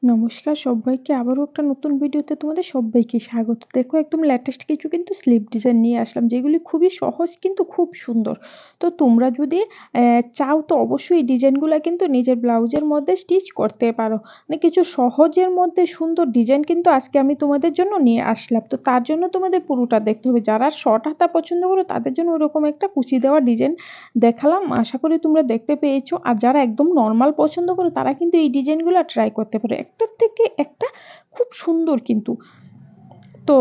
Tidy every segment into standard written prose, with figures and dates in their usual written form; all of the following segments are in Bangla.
নমস্কার সব্বাইকে আবারও একটা নতুন ভিডিওতে তোমাদের সব্বাইকে স্বাগত। দেখো একদম লেটেস্ট কিছু কিন্তু স্লিপ ডিজাইন নিয়ে আসলাম যেগুলি খুবই সহজ কিন্তু খুব সুন্দর। তো তোমরা যদি চাও তো অবশ্যই এই ডিজাইনগুলো কিন্তু নিজের ব্লাউজের মধ্যে স্টিচ করতে পারো। মানে কিছু সহজের মধ্যে সুন্দর ডিজাইন কিন্তু আজকে আমি তোমাদের জন্য নিয়ে আসলাম। তো তার জন্য তোমাদের পুরোটা দেখতে হবে। যারা শর্ট হাতা পছন্দ করো তাদের জন্য ওরকম একটা কুচি দেওয়া ডিজাইন দেখালাম, আশা করি তোমরা দেখতে পেয়েছো। আর যারা একদম নর্মাল পছন্দ করো তারা কিন্তু এই ডিজাইনগুলো ট্রাই করতে পারো, একটার থেকে একটা খুব সুন্দর কিন্তু। তো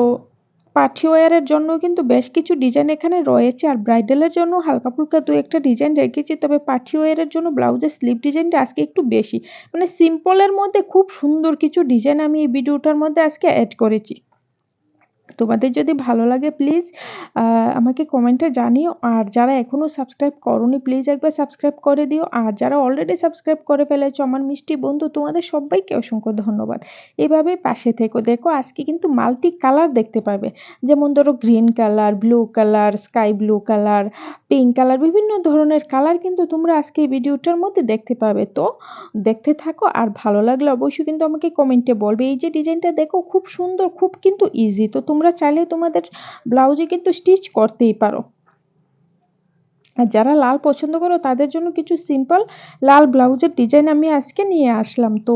পার্টি ওয়্যারের জন্য কিন্তু বেশ কিছু ডিজাইন এখানে রয়েছে, আর ব্রাইডালের জন্য হালকা ফুলকা দু একটা ডিজাইন রেখেছি। তবে পার্টি ওয়্যারের জন্য ব্লাউজের স্লিভ ডিজাইনটা আজকে একটু বেশি, মানে সিম্পলের মধ্যে খুব সুন্দর কিছু ডিজাইন আমি এই ভিডিওটার মধ্যে আজকে অ্যাড করেছি। তোমাদের যদি ভালো লাগে প্লিজ আমাকে কমেন্টে জানিও। আর যারা এখনও সাবস্ক্রাইব করোনি প্লিজ একবার সাবস্ক্রাইব করে দিও। আর যারা অলরেডি সাবস্ক্রাইব করে ফেলেছো আমার মিষ্টি বন্ধু, তোমাদের সবাইকে অসংখ্য ধন্যবাদ। এভাবেই পাশে থেকো। দেখো আজকে কিন্তু মাল্টি কালার দেখতে পাবে, যেমন ধরো green colour, blue colour, sky blue colour, pink colour, বিভিন্ন ধরনের কালার কিন্তু তোমরা আজকে এই ভিডিওটার মধ্যে দেখতে পাবে। তো দেখতে থাকো, আর ভালো লাগলে অবশ্যই কিন্তু আমাকে কমেন্টে বলবে। এই যে ডিজাইনটা দেখো খুব সুন্দর, খুব কিন্তু ইজি। তো তোমরা চাইলে তোমাদের ব্লাউজে কিন্তু স্টিচ করতেই পারো। আর যারা লাল পছন্দ করো তাদের জন্য কিছু সিম্পল লাল ব্লাউজের ডিজাইন আমি আজকে নিয়ে আসলাম। তো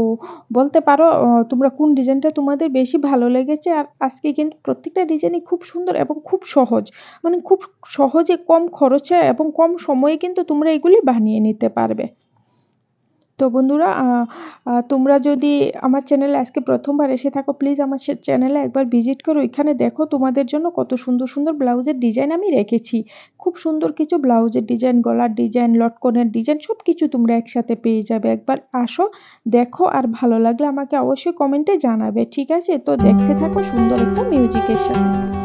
বলতে পারো তোমরা কোন ডিজাইনটা তোমাদের বেশি ভালো লেগেছে। আর আজকে কিন্তু প্রত্যেকটা ডিজাইনই খুব সুন্দর এবং খুব সহজ, মানে খুব সহজে কম খরচে এবং কম সময়ে কিন্তু তোমরা এগুলি বানিয়ে নিতে পারবে। তো বন্ধুরা তোমরা যদি আমার চ্যানেলে আজকে প্রথমবার এসে থাকো প্লিজ আমার চ্যানেলে একবার ভিজিট করো। এখানে দেখো তোমাদের জন্য কত সুন্দর সুন্দর ব্লাউজের ডিজাইন আমি রেখেছি। খুব সুন্দর কিছু ব্লাউজের ডিজাইন, গলার ডিজাইন, লটকনের ডিজাইন সব কিছু তোমরা একসাথে পেয়ে যাবে। একবার আসো, দেখো, আর ভালো লাগলে আমাকে অবশ্যই কমেন্টে জানাবে, ঠিক আছে? তো দেখতে থাকো সুন্দর একটা মিউজিকের সাথে।